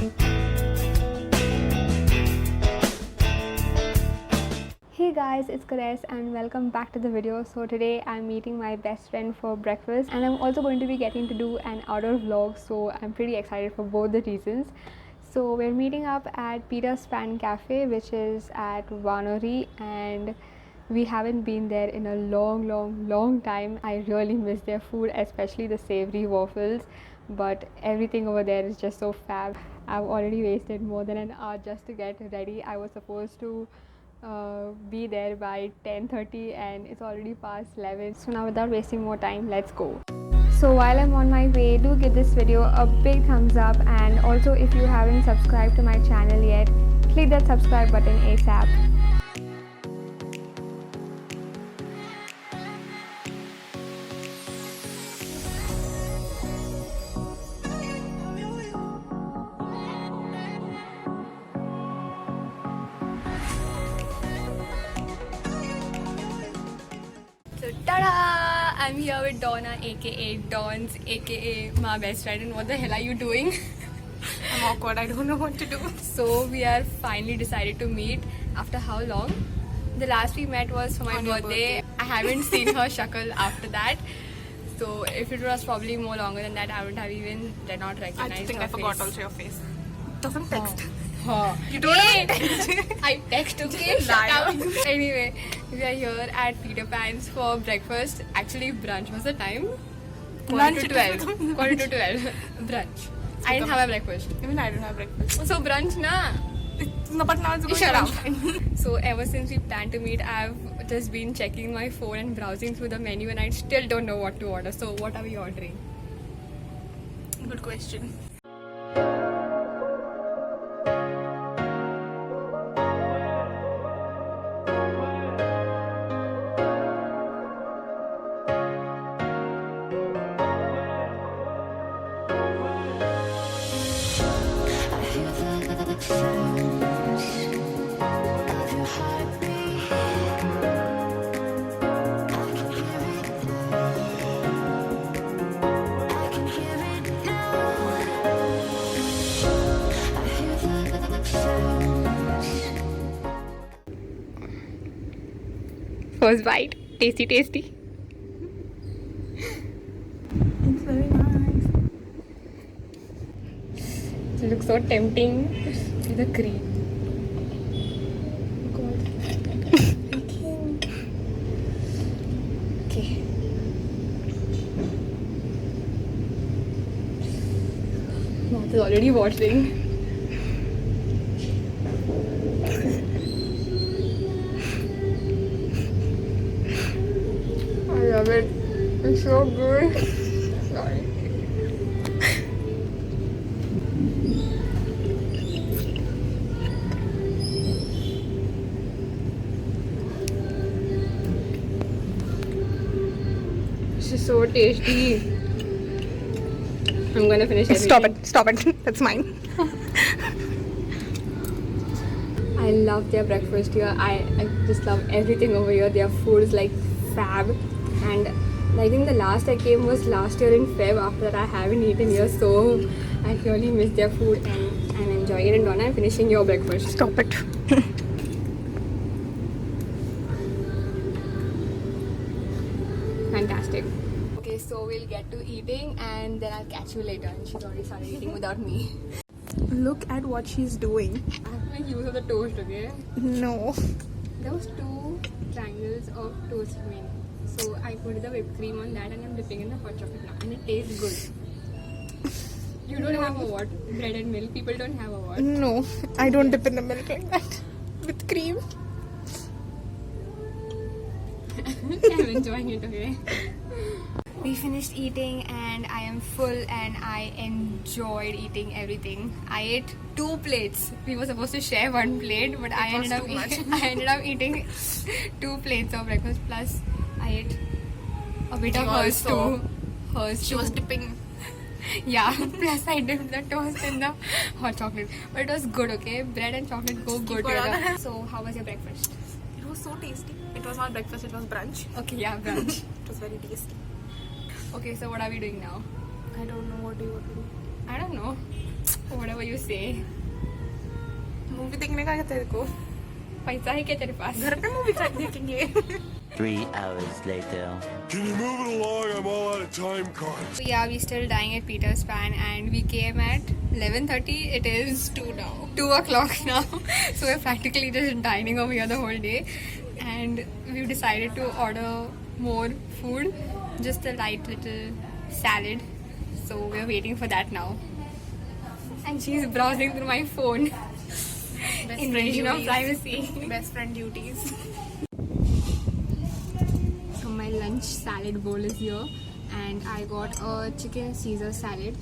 Hey guys, it's Kares and welcome back to the video. So today I'm meeting my best friend for breakfast and I'm also going to be getting to do an outdoor vlog, so I'm pretty excited for both the reasons. So we're meeting up at Peter's Pan Cafe, which is at Vanori, and we haven't been there in a long time. I really miss their food, especially the savory waffles, but everything over there is just so fab. I've already wasted more than an hour just to get ready. I was supposed to be there by 10:30 and it's already past 11. So now without wasting more time, let's go. So while I'm on my way, do give this video a big thumbs up, and also if you haven't subscribed to my channel yet, click that subscribe button ASAP. So tada! I'm here with Donna, aka Dons, aka my best friend, and what the hell are you doing? I'm awkward, I don't know what to do. So we are finally decided to meet after how long? The last we met was for my On your birthday. I haven't seen her shakal after that. So if it was probably more longer than that, I wouldn't have even not I recognized think her I forgot face. also your face. Doesn't text. You don't hey, text. I text, okay? Shut up. Anyway, we are here at Peter Pan's for breakfast. Actually, brunch was the time. Lunch Quarter to 12. Quarter to 12. Brunch. I didn't have my breakfast. Even I don't have breakfast. So brunch na. No, but now it's going Shut up. lunchtime. So ever since we planned to meet, I've just been checking my phone and browsing through the menu, and I still don't know what to order. So what are we ordering? Good question. First bite. Tasty, tasty. It's very nice. It looks so tempting. See the cream. Okay. Mouth is already watering. I love it. It's so good. Sorry. This is so tasty. I'm gonna finish everything. Stop it. That's mine. I love their breakfast here. I just love everything over here. Their food is like fab, and I think the last I came was last year in Feb. After that I haven't eaten here, so I really miss their food and I'm enjoying it. And Donna, I'm finishing your breakfast. Stop it. Fantastic. Okay, so we'll get to eating and then I'll catch you later. And she's already started eating without me. Look at what she's doing. I have to make use of the toast, okay? No. There was 2 triangles of toast remaining. So I put the whipped cream on that and I'm dipping in the hot chocolate now. And it tastes good. You don't have a what? Bread and milk? People don't have a what? No, I don't dip in the milk like that. With cream. I'm enjoying it, okay? We finished eating and I am full and I enjoyed eating everything. I ate 2 plates. We were supposed to share 1 plate, but I ended up eating 2 plates of breakfast, plus I ate a bit of hers too. She was dipping. Yeah, plus I dipped the toast in the hot chocolate. But it was good, okay? Bread and chocolate go good together. So how was your breakfast? It was so tasty. It was not breakfast, it was brunch. Okay, yeah, brunch. It was very tasty. Okay, so what are we doing now? I don't know what do you want to do. I don't know. Whatever you say. Movie देखने का क्या तेरे को? पैसा है क्या तेरे पास? घर पे मूवी देखेंगे. 3 hours later. Can you move it along? I'm all out of time cards. So yeah, we still dying at Peter's Pan and we came at 11:30. It is 2 now. 2 o'clock now. So we're practically just dining over here the whole day. And we've decided to order more food. Just a light little salad. So we're waiting for that now. And she's browsing through my phone. Invasion of privacy. Best friend duties. So my lunch salad bowl is here and I got a chicken Caesar salad.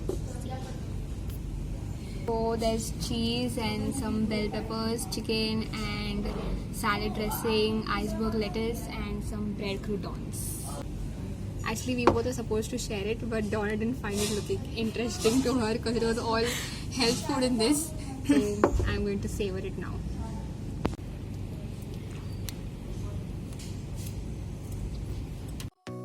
So there's cheese and some bell peppers, chicken and salad dressing, iceberg lettuce and some bread croutons. Actually we both were supposed to share it but Donna didn't find it looking interesting to her because it was all health food in this. So I'm going to savor it now.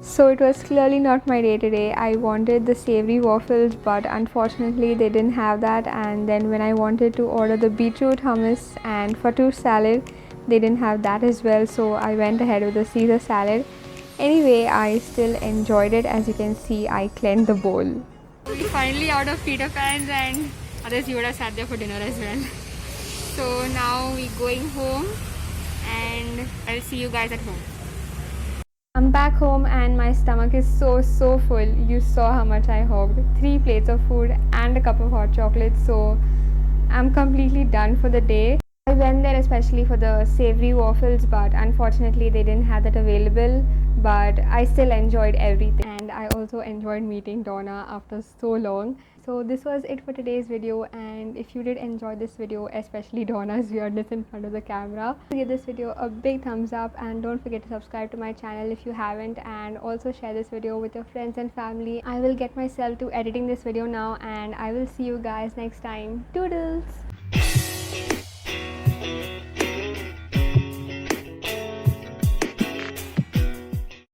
So it was clearly not my day today. I wanted the savory waffles but unfortunately they didn't have that, and then when I wanted to order the beetroot hummus and fattoush salad they didn't have that as well, so I went ahead with the Caesar salad. Anyway, I still enjoyed it. As you can see, I cleaned the bowl. We're finally out of Peter Pan's and others you would have sat there for dinner as well. So now we're going home and I'll see you guys at home. I'm back home and my stomach is so full. You saw how much I hogged. 3 plates of food and a cup of hot chocolate. So I'm completely done for the day. I went there especially for the savory waffles but unfortunately they didn't have that available, but I still enjoyed everything and I also enjoyed meeting Donna after so long. So this was it for today's video, and if you did enjoy this video, especially Donna's weirdness in front of the camera, give this video a big thumbs up and don't forget to subscribe to my channel if you haven't, and also share this video with your friends and family. I will get myself to editing this video now and I will see you guys next time. Toodles!